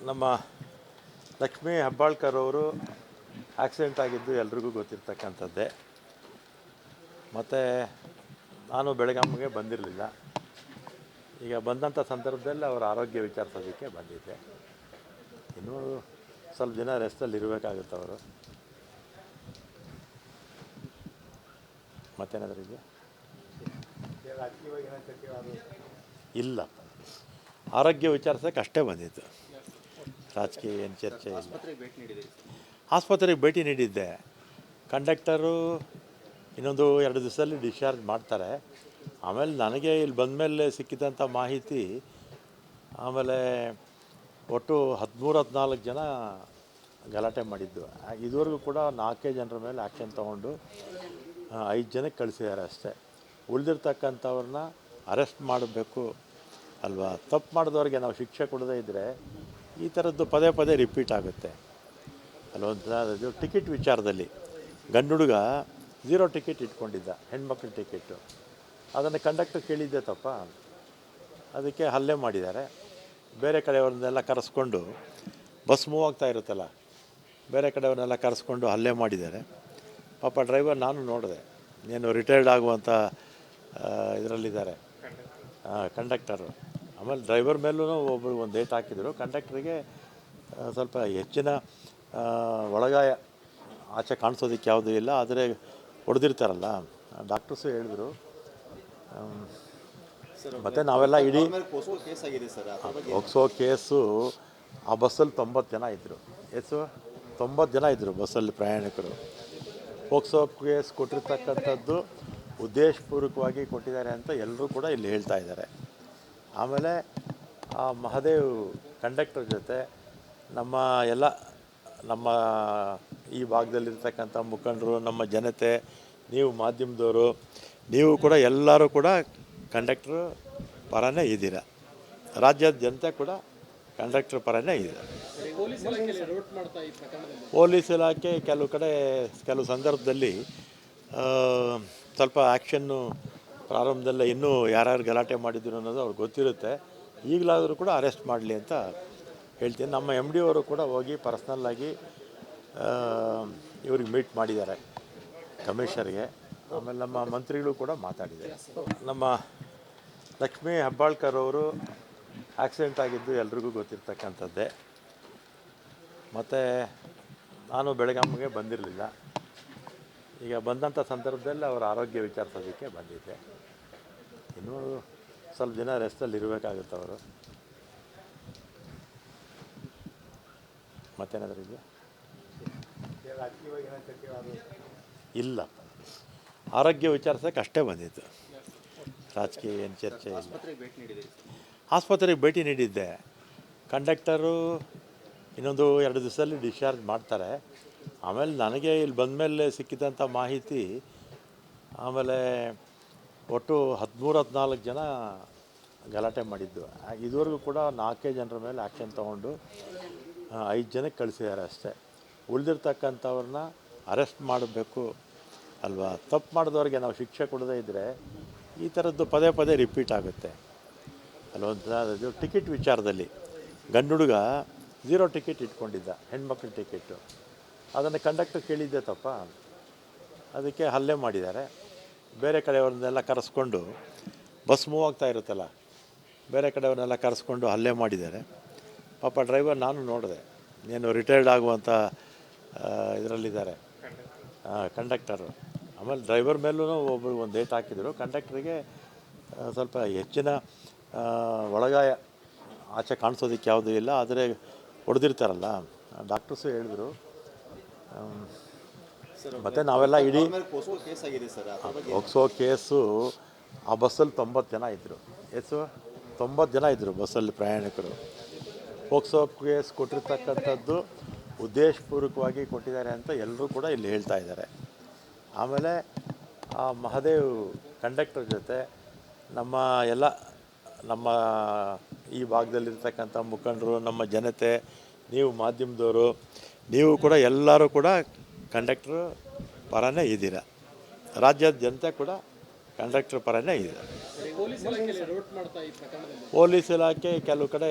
ನಮ್ಮ ಲಕ್ಷ್ಮೀ ಹೆಬ್ಬಾಳ್ಕರ್ ಅವರು ಆಕ್ಸಿಡೆಂಟ್ ಆಗಿದ್ದು ಎಲ್ರಿಗೂ ಗೊತ್ತಿರ್ತಕ್ಕಂಥದ್ದೇ. ಮತ್ತು ನಾನು ಬೆಳಗಾವಿಗೆ ಬಂದಿರಲಿಲ್ಲ. ಈಗ ಬಂದಂಥ ಸಂದರ್ಭದಲ್ಲಿ ಅವರ ಆರೋಗ್ಯ ವಿಚಾರಿಸೋದಕ್ಕೆ ಬಂದಿದ್ದೆ. ಇನ್ನೂ ಸ್ವಲ್ಪ ದಿನ ರೆಸ್ಟಲ್ಲಿ ಇರಬೇಕಾಗುತ್ತೆ ಅವರು. ಮತ್ತೇನಾದರೂ ಇದೆಯಾ? ಇಲ್ಲ, ಆರೋಗ್ಯ ವಿಚಾರಿಸೋಕ್ಕೆ ಅಷ್ಟೇ ಬಂದಿತ್ತು. ರಾಜಕೀಯ ಏನು ಚರ್ಚೆ ಇಲ್ಲ. ಆಸ್ಪತ್ರೆಗೆ ಭೇಟಿ ನೀಡಿದ್ದೆ. ಕಂಡಕ್ಟರು ಇನ್ನೊಂದು 2 ದಿವಸದಲ್ಲಿ ಡಿಸ್ಚಾರ್ಜ್ ಮಾಡ್ತಾರೆ. ಆಮೇಲೆ ನನಗೆ ಇಲ್ಲಿ ಬಂದ ಮೇಲೆ ಸಿಕ್ಕಿದಂಥ ಮಾಹಿತಿ, ಆಮೇಲೆ ಒಟ್ಟು 13-14 ಜನ ಗಲಾಟೆ ಮಾಡಿದ್ದು. ಇದುವರೆಗೂ ಕೂಡ 4 ಜನರ ಮೇಲೆ ಆ್ಯಕ್ಷನ್ ತೊಗೊಂಡು 5 ಜನಕ್ಕೆ ಕಳಿಸಿದ್ದಾರೆ ಅಷ್ಟೇ. ಉಳಿದಿರ್ತಕ್ಕಂಥವ್ರನ್ನ ಅರೆಸ್ಟ್ ಮಾಡಬೇಕು ಅಲ್ವಾ? ತಪ್ಪು ಮಾಡಿದವ್ರಿಗೆ ನಾವು ಶಿಕ್ಷೆ ಕೊಡದೇ ಇದ್ದರೆ ಈ ಥರದ್ದು ಪದೇ ಪದೇ ರಿಪೀಟ್ ಆಗುತ್ತೆ ಅಲ್ವೊಂದು. ಟಿಕೆಟ್ ವಿಚಾರದಲ್ಲಿ ಗಂಡು ಹುಡುಗ 0 ಟಿಕೆಟ್ ಇಟ್ಕೊಂಡಿದ್ದ, ಹೆಣ್ಮಕ್ಳ ಟಿಕೆಟು. ಅದನ್ನು ಕಂಡಕ್ಟರ್ ಕೇಳಿದ್ದೆ ತಪ್ಪ, ಅದಕ್ಕೆ ಹಲ್ಲೆ ಮಾಡಿದ್ದಾರೆ. ಬೇರೆ ಕಡೆಯವ್ರನ್ನೆಲ್ಲ ಕರೆಸ್ಕೊಂಡು, ಬಸ್ ಮೂವ್ ಆಗ್ತಾ ಇರುತ್ತಲ್ಲ, ಬೇರೆ ಕಡೆಯವ್ರನ್ನೆಲ್ಲ ಕರೆಸ್ಕೊಂಡು ಹಲ್ಲೆ ಮಾಡಿದ್ದಾರೆ. ಪಾಪ ಡ್ರೈವರ್ ನಾನು ನೋಡಿದೆ, ಏನು ರಿಟೈರ್ಡ್ ಆಗುವಂಥ ಇದರಲ್ಲಿದ್ದಾರೆ ಕಂಡಕ್ಟರು. ಆಮೇಲೆ ಡ್ರೈವರ್ ಮೇಲೂ ಒಬ್ಬರು ಒಂದು ಏಟ್ ಹಾಕಿದರು. ಕಂಡಕ್ಟ್ರಿಗೆ ಸ್ವಲ್ಪ ಹೆಚ್ಚಿನ ಒಳಗಾಯ, ಆಚೆ ಕಾಣಿಸೋದಕ್ಕೆ ಯಾವುದೂ ಇಲ್ಲ, ಆದರೆ ಹೊಡೆದಿರ್ತಾರಲ್ಲ. ಡಾಕ್ಟರ್ಸು ಹೇಳಿದ್ರು. ಮತ್ತು ನಾವೆಲ್ಲ ಇಡೀ ಹೋಗ್ಸೋ ಕೇಸು, ಆ ಬಸ್ಸಲ್ಲಿ 90 ಜನ ಇದ್ದರು. 90 ಜನ ಇದ್ದರು ಬಸ್ಸಲ್ಲಿ ಪ್ರಯಾಣಿಕರು. ಹೋಗ್ಸೋ ಕೇಸ್ ಕೊಟ್ಟಿರ್ತಕ್ಕಂಥದ್ದು ಉದ್ದೇಶಪೂರ್ವಕವಾಗಿ ಕೊಟ್ಟಿದ್ದಾರೆ ಅಂತ ಎಲ್ಲರೂ ಕೂಡ ಇಲ್ಲಿ ಹೇಳ್ತಾ ಇದ್ದಾರೆ. ಆಮೇಲೆ ಆ ಮಹದೇವ್ ಕಂಡಕ್ಟರ್ ಜೊತೆ ನಮ್ಮ ಈ ಭಾಗದಲ್ಲಿರ್ತಕ್ಕಂಥ ಮುಖಂಡರು, ನಮ್ಮ ಜನತೆ, ನೀವು ಮಾಧ್ಯಮದವರು, ನೀವು ಕೂಡ ಎಲ್ಲರೂ ಕೂಡ ಕಂಡಕ್ಟ್ರು ಪರನೇ ಇದ್ದೀರ. ರಾಜ್ಯದ ಜನತೆ ಕೂಡ ಕಂಡಕ್ಟ್ರ್ ಪರನೇ ಇದೆ. ಪೊಲೀಸ್ ಇಲಾಖೆ ಕೆಲವು ಸಂದರ್ಭದಲ್ಲಿ ಸ್ವಲ್ಪ ಆ್ಯಕ್ಷನ್ನು ಪ್ರಾರಂಭದಲ್ಲೇ ಇನ್ನೂ ಯಾರ್ಯಾರು ಗಲಾಟೆ ಮಾಡಿದ್ರು ಅನ್ನೋದು ಅವ್ರಿಗೆ ಗೊತ್ತಿರುತ್ತೆ. ಈಗಲಾದರೂ ಕೂಡ ಅರೆಸ್ಟ್ ಮಾಡಲಿ ಅಂತ ಹೇಳ್ತೀನಿ. ನಮ್ಮ MD ಅವರು ಕೂಡ ಹೋಗಿ ಪರ್ಸ್ನಲ್ಲಾಗಿ ಇವ್ರಿಗೆ ಮೀಟ್ ಮಾಡಿದ್ದಾರೆ, ಕಮಿಷನರ್ಗೆ. ಆಮೇಲೆ ನಮ್ಮ ಮಂತ್ರಿಗಳು ಕೂಡ ಮಾತಾಡಿದ್ದಾರೆ. ನಮ್ಮ ಲಕ್ಷ್ಮೀ ಹೆಬ್ಬಾಳ್ಕರ್ ಅವರು ಆಕ್ಸಿಡೆಂಟ್ ಆಗಿದ್ದು ಎಲ್ರಿಗೂ ಗೊತ್ತಿರ್ತಕ್ಕಂಥದ್ದೇ. ಮತ್ತು ನಾನು ಬೆಳಗಾವಿಗೆ ಬಂದಿರಲಿಲ್ಲ. ಈಗ ಬಂದಂಥ ಸಂದರ್ಭದಲ್ಲಿ ಅವರ ಆರೋಗ್ಯ ವಿಚಾರಿಸೋದಕ್ಕೆ ಬಂದಿದ್ದೆ. ಇನ್ನೂ ಸ್ವಲ್ಪ ದಿನ ರೆಸ್ಟಲ್ಲಿ ಇರಬೇಕಾಗುತ್ತೆ ಅವರು. ಮತ್ತೇನಾದರೂ ಇದೆಯಾ? ಇಲ್ಲ, ಆರೋಗ್ಯ ವಿಚಾರಿಸೋಕ್ಕೆ ಅಷ್ಟೇ ಬಂದಿತ್ತು. ರಾಜಕೀಯ ಏನು ಚರ್ಚೆ ಇಲ್ಲ. ಆಸ್ಪತ್ರೆಗೆ ಭೇಟಿ ನೀಡಿದ್ದೆ. ಕಂಡಕ್ಟರು ಇನ್ನೊಂದು 2 ದಿವಸದಲ್ಲಿ ಡಿಸ್ಚಾರ್ಜ್ ಮಾಡ್ತಾರೆ. ಆಮೇಲೆ ನನಗೆ ಇಲ್ಲಿ ಬಂದ ಮೇಲೆ ಸಿಕ್ಕಿದಂಥ ಮಾಹಿತಿ, ಆಮೇಲೆ ಒಟ್ಟು 13-14 ಜನ ಗಲಾಟೆ ಮಾಡಿದ್ದು. ಇದುವರೆಗೂ ಕೂಡ 4 ಜನರ ಮೇಲೆ ಆ್ಯಕ್ಷನ್ ತೊಗೊಂಡು 5 ಜನಕ್ಕೆ ಕಳಿಸಿದ್ದಾರೆ ಅಷ್ಟೇ. ಉಳಿದಿರ್ತಕ್ಕಂಥವ್ರನ್ನ ಅರೆಸ್ಟ್ ಮಾಡಬೇಕು ಅಲ್ವಾ? ತಪ್ಪು ಮಾಡಿದವ್ರಿಗೆ ನಾವು ಶಿಕ್ಷೆ ಕೊಡದೇ ಇದ್ದರೆ ಈ ಥರದ್ದು ಪದೇ ಪದೇ ರಿಪೀಟ್ ಆಗುತ್ತೆ ಅಲ್ವೊಂದು. ಟಿಕೆಟ್ ವಿಚಾರದಲ್ಲಿ ಗಂಡು ಹುಡುಗ 0 ಟಿಕೆಟ್ ಇಟ್ಕೊಂಡಿದ್ದ, ಹೆಣ್ಮಕ್ಳ ಟಿಕೆಟು. ಅದನ್ನು ಕಂಡಕ್ಟರ್ ಕೇಳಿದ್ದೆ ತಪ್ಪ, ಅದಕ್ಕೆ ಹಲ್ಲೆ ಮಾಡಿದ್ದಾರೆ. ಬೇರೆ ಕಡೆಯವ್ರನ್ನೆಲ್ಲ ಕರೆಸ್ಕೊಂಡು, ಬಸ್ ಮೂವ್ ಆಗ್ತಾ ಇರುತ್ತಲ್ಲ, ಬೇರೆ ಕಡೆಯವ್ರನ್ನೆಲ್ಲ ಕರೆಸ್ಕೊಂಡು ಹಲ್ಲೆ ಮಾಡಿದ್ದಾರೆ. ಪಾಪ ಡ್ರೈವರ್ ನಾನು ನೋಡಿದೆ, ಏನು ರಿಟೈರ್ಡ್ ಆಗುವಂಥ ಇದರಲ್ಲಿದ್ದಾರೆ ಕಂಡಕ್ಟರು. ಆಮೇಲೆ ಡ್ರೈವರ್ ಮೇಲೂ ಒಬ್ಬರು ಒಂದು ಏಟ್ ಹಾಕಿದರು. ಕಂಡಕ್ಟ್ರಿಗೆ ಸ್ವಲ್ಪ ಹೆಚ್ಚಿನ ಒಳಗಾಯ, ಆಚೆ ಕಾಣಿಸೋದಕ್ಕೆ ಯಾವುದೂ ಇಲ್ಲ, ಆದರೆ ಹೊಡೆದಿರ್ತಾರಲ್ಲ. ಡಾಕ್ಟರ್ಸು ಹೇಳಿದ್ರು. ಮತ್ತು ನಾವೆಲ್ಲ ಇಡೀ ಹೋಗ್ಸೋ ಕೇಸು, ಆ ಬಸ್ಸಲ್ಲಿ 90 ಜನ ಇದ್ದರು. 90 ಜನ ಇದ್ದರು ಬಸ್ಸಲ್ಲಿ ಪ್ರಯಾಣಿಕರು. ಹೋಗ್ಸೋ ಕೇಸ್ ಕೊಟ್ಟಿರ್ತಕ್ಕಂಥದ್ದು ಉದ್ದೇಶಪೂರ್ವಕವಾಗಿ ಕೊಟ್ಟಿದ್ದಾರೆ ಅಂತ ಎಲ್ಲರೂ ಕೂಡ ಇಲ್ಲಿ ಹೇಳ್ತಾ ಇದ್ದಾರೆ. ಆಮೇಲೆ ಆ ಮಹದೇವ್ ಕಂಡಕ್ಟರ್ ಜೊತೆ ನಮ್ಮ ಈ ಭಾಗದಲ್ಲಿರ್ತಕ್ಕಂಥ ಮುಖಂಡರು, ನಮ್ಮ ಜನತೆ, ನೀವು ಮಾಧ್ಯಮದವರು, ನೀವು ಕೂಡ ಎಲ್ಲರೂ ಕೂಡ ಕಂಡಕ್ಟ್ರು ಪರನೇ ಇದ್ದೀರ. ರಾಜ್ಯದ ಜನತೆ ಕೂಡ ಕಂಡಕ್ಟ್ರ್ ಪರನೇ ಇದೆ. ಪೊಲೀಸ್ ಇಲಾಖೆ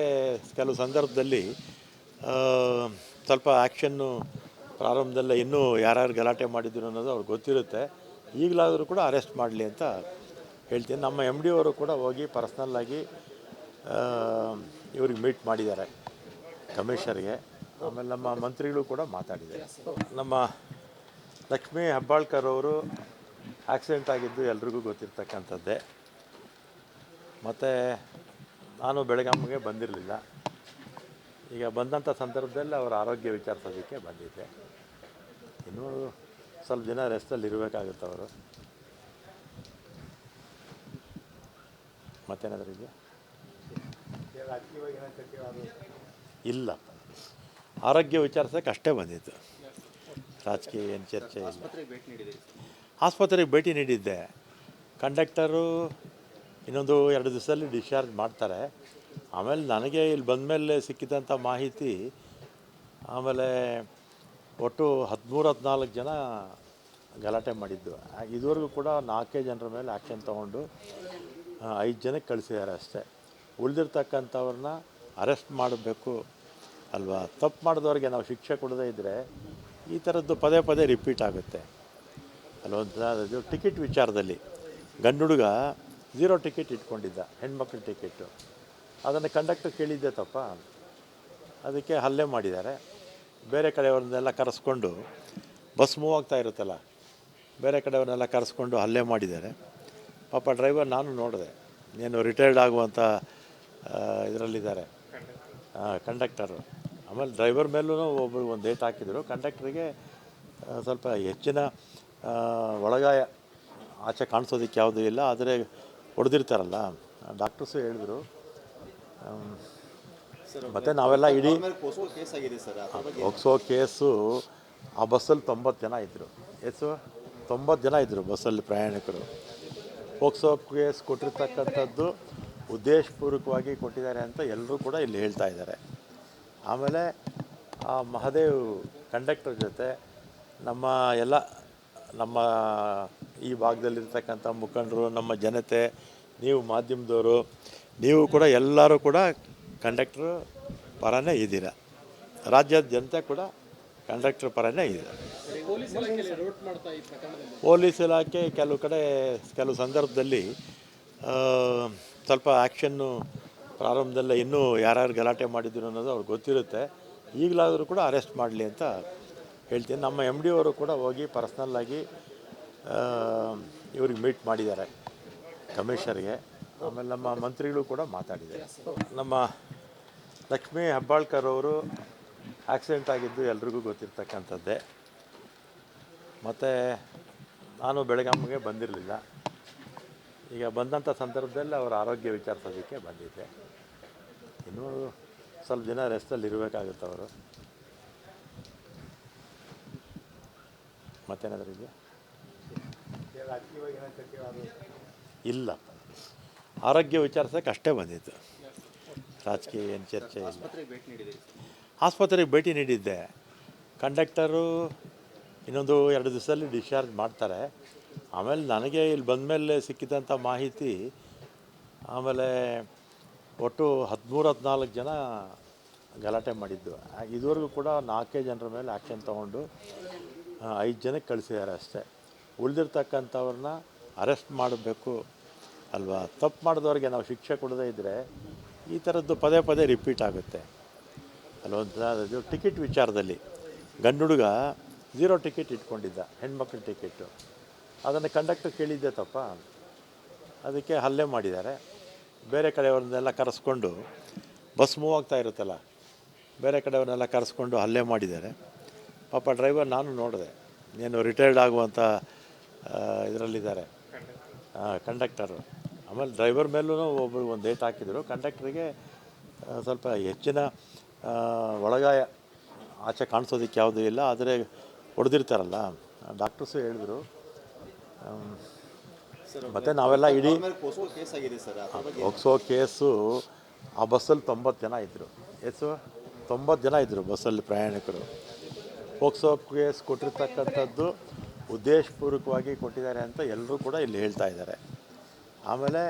ಕೆಲವು ಸಂದರ್ಭದಲ್ಲಿ ಆ, ಸ್ವಲ್ಪ ಆ್ಯಕ್ಷನ್ನು ಪ್ರಾರಂಭದಲ್ಲೇ ಇನ್ನೂ ಯಾರ್ಯಾರು ಗಲಾಟೆ ಮಾಡಿದ್ರು ಅನ್ನೋದು ಅವ್ರಿಗೆ ಗೊತ್ತಿರುತ್ತೆ. ಈಗಲಾದರೂ ಕೂಡ ಅರೆಸ್ಟ್ ಮಾಡಲಿ ಅಂತ ಹೇಳ್ತೀನಿ. ನಮ್ಮ ಎಮ್ ಡಿ ಅವರು ಕೂಡ ಹೋಗಿ ಪರ್ಸ್ನಲ್ಲಾಗಿ ಇವ್ರಿಗೆ ಮೀಟ್ ಮಾಡಿದ್ದಾರೆ, ಕಮಿಷನರ್ಗೆ. ಆಮೇಲೆ ನಮ್ಮ ಮಂತ್ರಿಗಳು ಕೂಡ ಮಾತಾಡಿದ್ದಾರೆ. ನಮ್ಮ ಲಕ್ಷ್ಮೀ ಹೆಬ್ಬಾಳ್ಕರ್ ಅವರು ಆಕ್ಸಿಡೆಂಟ್ ಆಗಿದ್ದು ಎಲ್ರಿಗೂ ಗೊತ್ತಿರ್ತಕ್ಕಂಥದ್ದೇ. ಮತ್ತು ನಾನು ಬೆಳಗಾವಿಗೆ ಬಂದಿರಲಿಲ್ಲ. ಈಗ ಬಂದಂಥ ಸಂದರ್ಭದಲ್ಲಿ ಅವರ ಆರೋಗ್ಯ ವಿಚಾರಿಸೋದಕ್ಕೆ ಬಂದಿದ್ದೆ. ಇನ್ನೂ ಸ್ವಲ್ಪ ದಿನ ರೆಸ್ಟಲ್ಲಿ ಇರಬೇಕಾಗುತ್ತೆ ಅವರು. ಮತ್ತೇನಾದರೂ ಇದೆಯಾ? ಇಲ್ಲ, ಆರೋಗ್ಯ ವಿಚಾರಿಸೋಕ್ಕೆ ಅಷ್ಟೇ ಬಂದಿತ್ತು. ರಾಜಕೀಯ ಏನು ಚರ್ಚೆ ಇಲ್ಲ. ಆಸ್ಪತ್ರೆಗೆ ಭೇಟಿ ನೀಡಿದ್ದೆ. ಕಂಡಕ್ಟರು ಇನ್ನೊಂದು 2 ದಿವಸದಲ್ಲಿ ಡಿಸ್ಚಾರ್ಜ್ ಮಾಡ್ತಾರೆ. ಆಮೇಲೆ ನನಗೆ ಇಲ್ಲಿ ಬಂದಮೇಲೆ ಸಿಕ್ಕಿದಂಥ ಮಾಹಿತಿ, ಆಮೇಲೆ ಒಟ್ಟು 13-14 ಜನ ಗಲಾಟೆ ಮಾಡಿದ್ದು. ಇದುವರೆಗೂ ಕೂಡ 4 ಜನರ ಮೇಲೆ ಆ್ಯಕ್ಷನ್ ತೊಗೊಂಡು 5 ಜನಕ್ಕೆ ಕಳಿಸಿದ್ದಾರೆ ಅಷ್ಟೇ. ಉಳಿದಿರ್ತಕ್ಕಂಥವ್ರನ್ನ ಅರೆಸ್ಟ್ ಮಾಡಬೇಕು ಅಲ್ವಾ? ತಪ್ಪು ಮಾಡಿದವ್ರಿಗೆ ನಾವು ಶಿಕ್ಷೆ ಕೊಡದೇ ಇದ್ದರೆ ಈ ಥರದ್ದು ಪದೇ ಪದೇ ರಿಪೀಟ್ ಆಗುತ್ತೆ ಅಲ್ವ? ಟಿಕೆಟ್ ವಿಚಾರದಲ್ಲಿ ಗಂಡು ಹುಡುಗ 0 ಟಿಕೆಟ್ ಇಟ್ಕೊಂಡಿದ್ದ, ಹೆಣ್ಮಕ್ಳ ಟಿಕೆಟು. ಅದನ್ನು ಕಂಡಕ್ಟರ್ ಕೇಳಿದ್ದೆ ತಪ್ಪ, ಅದಕ್ಕೆ ಹಲ್ಲೆ ಮಾಡಿದ್ದಾರೆ. ಬೇರೆ ಕಡೆಯವ್ರನ್ನೆಲ್ಲ ಕರೆಸ್ಕೊಂಡು, ಬಸ್ ಮೂವ್ ಆಗ್ತಾ ಇರುತ್ತಲ್ಲ, ಬೇರೆ ಕಡೆಯವ್ರನ್ನೆಲ್ಲ ಕರೆಸ್ಕೊಂಡು ಹಲ್ಲೆ ಮಾಡಿದ್ದಾರೆ. ಪಾಪ ಡ್ರೈವರ್ ನಾನು ನೋಡಿದೆ, ಏನು ರಿಟೈರ್ಡ್ ಆಗುವಂಥ ಇದರಲ್ಲಿದ್ದಾರೆ ಕಂಡಕ್ಟರು. ಆಮೇಲೆ ಡ್ರೈವರ್ ಮೇಲೂ ಒಬ್ಬರು ಒಂದು ಏಟ್ ಹಾಕಿದರು. ಕಂಡಕ್ಟ್ರಿಗೆ ಸ್ವಲ್ಪ ಹೆಚ್ಚಿನ ಒಳಗಾಯ, ಆಚೆ ಕಾಣಿಸೋದಕ್ಕೆ ಯಾವುದೂ ಇಲ್ಲ, ಆದರೆ ಹೊಡೆದಿರ್ತಾರಲ್ಲ. ಡಾಕ್ಟರ್ಸು ಹೇಳಿದ್ರು. ಮತ್ತು ನಾವೆಲ್ಲ ಇಡೀ ಹೋಗ್ಸೋ ಕೇಸು, ಆ ಬಸ್ಸಲ್ಲಿ 90 ಜನ ಇದ್ದರು. 90 ಜನ ಇದ್ದರು ಬಸ್ಸಲ್ಲಿ ಪ್ರಯಾಣಿಕರು. ಹೋಗ್ಸೋ ಕೇಸ್ ಕೊಟ್ಟಿರ್ತಕ್ಕಂಥದ್ದು ಉದ್ದೇಶಪೂರ್ವಕವಾಗಿ ಕೊಟ್ಟಿದ್ದಾರೆ ಅಂತ ಎಲ್ಲರೂ ಕೂಡ ಇಲ್ಲಿ ಹೇಳ್ತಾ ಇದ್ದಾರೆ. ಆಮೇಲೆ ಆ ಮಹದೇವ್ ಕಂಡಕ್ಟರ್ ಜೊತೆ ನಮ್ಮ ಈ ಭಾಗದಲ್ಲಿರ್ತಕ್ಕಂಥ ಮುಖಂಡರು, ನಮ್ಮ ಜನತೆ, ನೀವು ಮಾಧ್ಯಮದವರು, ನೀವು ಕೂಡ ಎಲ್ಲರೂ ಕೂಡ ಕಂಡಕ್ಟ್ರು ಪರನೇ ಇದ್ದೀರ. ರಾಜ್ಯದ ಜನತೆ ಕೂಡ ಕಂಡಕ್ಟ್ರ್ ಪರನೇ ಇದೆ. ಪೊಲೀಸ್ ಇಲಾಖೆ ಕೆಲವು ಸಂದರ್ಭದಲ್ಲಿ ಸ್ವಲ್ಪ ಆ್ಯಕ್ಷನ್ನು ಪ್ರಾರಂಭದಲ್ಲೇ ಇನ್ನೂ ಯಾರ್ಯಾರು ಗಲಾಟೆ ಮಾಡಿದ್ರು ಅನ್ನೋದು ಅವ್ರಿಗೆ ಗೊತ್ತಿರುತ್ತೆ. ಈಗಲಾದರೂ ಕೂಡ ಅರೆಸ್ಟ್ ಮಾಡಲಿ ಅಂತ ಹೇಳ್ತೀನಿ. ನಮ್ಮ ಎಮ್ ಡಿ ಅವರು ಕೂಡ ಹೋಗಿ ಪರ್ಸ್ನಲ್ಲಾಗಿ ಇವ್ರಿಗೆ ಮೀಟ್ ಮಾಡಿದ್ದಾರೆ, ಕಮಿಷನರ್ಗೆ. ಆಮೇಲೆ ನಮ್ಮ ಮಂತ್ರಿಗಳು ಕೂಡ ಮಾತಾಡಿದ್ದಾರೆ. ನಮ್ಮ ಲಕ್ಷ್ಮೀ ಹೆಬ್ಬಾಳ್ಕರ್ ಅವರು ಆಕ್ಸಿಡೆಂಟ್ ಆಗಿದ್ದು ಎಲ್ರಿಗೂ ಗೊತ್ತಿರ್ತಕ್ಕಂಥದ್ದೇ. ಮತ್ತು ನಾನು ಬೆಳಗಾವಿಗೆ ಬಂದಿರಲಿಲ್ಲ. ಈಗ ಬಂದಂಥ ಸಂದರ್ಭದಲ್ಲಿ ಅವರ ಆರೋಗ್ಯ ವಿಚಾರಿಸೋದಕ್ಕೆ ಬಂದಿದ್ದೆ. ಇನ್ನೂ ಸ್ವಲ್ಪ ದಿನ ರೆಸ್ಟಲ್ಲಿ ಇರಬೇಕಾಗುತ್ತೆ ಅವರು. ಮತ್ತೇನಾದರೂ ಇದೆಯಾ? ಇಲ್ಲ, ಆರೋಗ್ಯ ವಿಚಾರಿಸೋಕ್ಕೆ ಅಷ್ಟೇ ಬಂದಿತ್ತು. ರಾಜಕೀಯ ಏನು ಚರ್ಚೆ ಇಲ್ಲ. ಆಸ್ಪತ್ರೆಗೆ ಭೇಟಿ ನೀಡಿದ್ದೆ. ಕಂಡಕ್ಟರು ಇನ್ನೊಂದು 2 ದಿವಸದಲ್ಲಿ ಡಿಸ್ಚಾರ್ಜ್ ಮಾಡ್ತಾರೆ. ಆಮೇಲೆ ನನಗೆ ಇಲ್ಲಿ ಬಂದಮೇಲೆ ಸಿಕ್ಕಿದಂಥ ಮಾಹಿತಿ, ಆಮೇಲೆ ಒಟ್ಟು 13-14 ಜನ ಗಲಾಟೆ ಮಾಡಿದ್ದು. ಇದುವರೆಗೂ ಕೂಡ 4 ಜನರ ಮೇಲೆ ಆ್ಯಕ್ಷನ್ ತೊಗೊಂಡು 5 ಜನಕ್ಕೆ ಕಳಿಸಿದ್ದಾರೆ ಅಷ್ಟೇ. ಉಳಿದಿರ್ತಕ್ಕಂಥವ್ರನ್ನ ಅರೆಸ್ಟ್ ಮಾಡಬೇಕು ಅಲ್ವಾ? ತಪ್ಪು ಮಾಡಿದವ್ರಿಗೆ ನಾವು ಶಿಕ್ಷೆ ಕೊಡದೇ ಇದ್ದರೆ ಈ ಥರದ್ದು ಪದೇ ಪದೇ ರಿಪೀಟ್ ಆಗುತ್ತೆ ಅಲ್ವ? ಟಿಕೆಟ್ ವಿಚಾರದಲ್ಲಿ ಗಂಡು ಹುಡುಗ 0 ಟಿಕೆಟ್ ಇಟ್ಕೊಂಡಿದ್ದ, ಹೆಣ್ಮಕ್ಳ ಟಿಕೆಟು. ಅದನ್ನು ಕಂಡಕ್ಟರ್ ಕೇಳಿದ್ದೆ ತಪ್ಪ, ಅದಕ್ಕೆ ಹಲ್ಲೆ ಮಾಡಿದ್ದಾರೆ. ಬೇರೆ ಕಡೆಯವ್ರನ್ನೆಲ್ಲ ಕರೆಸ್ಕೊಂಡು, ಬಸ್ ಮೂವ್ ಆಗ್ತಾ ಇರುತ್ತಲ್ಲ, ಬೇರೆ ಕಡೆಯವ್ರನ್ನೆಲ್ಲ ಕರೆಸ್ಕೊಂಡು ಹಲ್ಲೆ ಮಾಡಿದ್ದಾರೆ. ಪಾಪ ಡ್ರೈವರ್ ನಾನು ನೋಡಿದೆ, ಏನು ರಿಟೈರ್ಡ್ ಆಗುವಂಥ ಇದರಲ್ಲಿದ್ದಾರೆ ಕಂಡಕ್ಟರು. ಆಮೇಲೆ ಡ್ರೈವರ್ ಮೇಲೂ ಒಬ್ಬರು ಒಂದು ಏಟ್ ಹಾಕಿದರು. ಕಂಡಕ್ಟ್ರಿಗೆ ಸ್ವಲ್ಪ ಹೆಚ್ಚಿನ ಒಳಗಾಯ, ಆಚೆ ಕಾಣಿಸೋದಕ್ಕೆ ಯಾವುದೂ ಇಲ್ಲ, ಆದರೆ ಹೊಡೆದಿರ್ತಾರಲ್ಲ. ಡಾಕ್ಟರ್ಸು ಹೇಳಿದ್ರು. ಮತ್ತು ನಾವೆಲ್ಲ ಇಡೀ ಹೋಗ್ಸೋ ಕೇಸು, ಆ ಬಸ್ಸಲ್ಲಿ 90 ಜನ ಇದ್ದರು. 90 ಜನ ಇದ್ದರು ಬಸ್ಸಲ್ಲಿ ಪ್ರಯಾಣಿಕರು. ಹೋಗ್ಸೋ ಕೇಸ್ ಕೊಟ್ಟಿರ್ತಕ್ಕಂಥದ್ದು ಉದ್ದೇಶಪೂರ್ವಕವಾಗಿ ಕೊಟ್ಟಿದ್ದಾರೆ ಅಂತ ಎಲ್ಲರೂ ಕೂಡ ಇಲ್ಲಿ ಹೇಳ್ತಾ ಇದ್ದಾರೆ. ಆಮೇಲೆ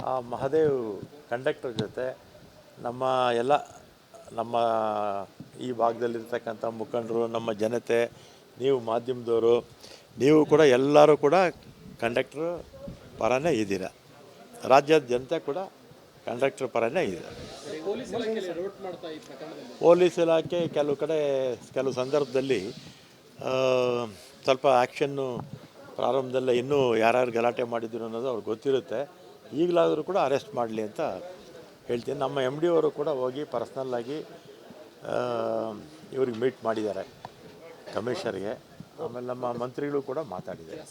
ಆ ಮಹದೇವ್ ಕಂಡಕ್ಟರ್ ಜೊತೆ ನಮ್ಮ ಈ ಭಾಗದಲ್ಲಿರ್ತಕ್ಕಂಥ ಮುಖಂಡರು, ನಮ್ಮ ಜನತೆ, ನೀವು ಮಾಧ್ಯಮದವರು, ನೀವು ಕೂಡ ಎಲ್ಲರೂ ಕೂಡ ಕಂಡಕ್ಟ್ರು ಪರನೇ ಇದ್ದೀರ. ರಾಜ್ಯದ ಜನತೆ ಕೂಡ ಕಂಡಕ್ಟ್ರ್ ಪರನೇ ಇದೆ. ಪೊಲೀಸ್ ಇಲಾಖೆ ಕೆಲವು ಕಡೆ ಕೆಲವು ಸಂದರ್ಭದಲ್ಲಿ ಸ್ವಲ್ಪ ಆ್ಯಕ್ಷನ್ನು ಪ್ರಾರಂಭದಲ್ಲೇ ಇನ್ನೂ ಯಾರ್ಯಾರು ಗಲಾಟೆ ಮಾಡಿದ್ರು ಅನ್ನೋದು ಅವ್ರಿಗೆ ಗೊತ್ತಿರುತ್ತೆ. ಈಗಲಾದರೂ ಕೂಡ ಅರೆಸ್ಟ್ ಮಾಡಲಿ ಅಂತ ಹೇಳ್ತೀನಿ. ನಮ್ಮ ಎಮ್ ಡಿ ಅವರು ಕೂಡ ಹೋಗಿ ಪರ್ಸ್ನಲ್ಲಾಗಿ ಇವ್ರಿಗೆ ಮೀಟ್ ಮಾಡಿದ್ದಾರೆ, ಕಮಿಷನರ್ಗೆ. ಆಮೇಲೆ ನಮ್ಮ ಮಂತ್ರಿಗಳು ಕೂಡ ಮಾತಾಡಿದ್ದಾರೆ.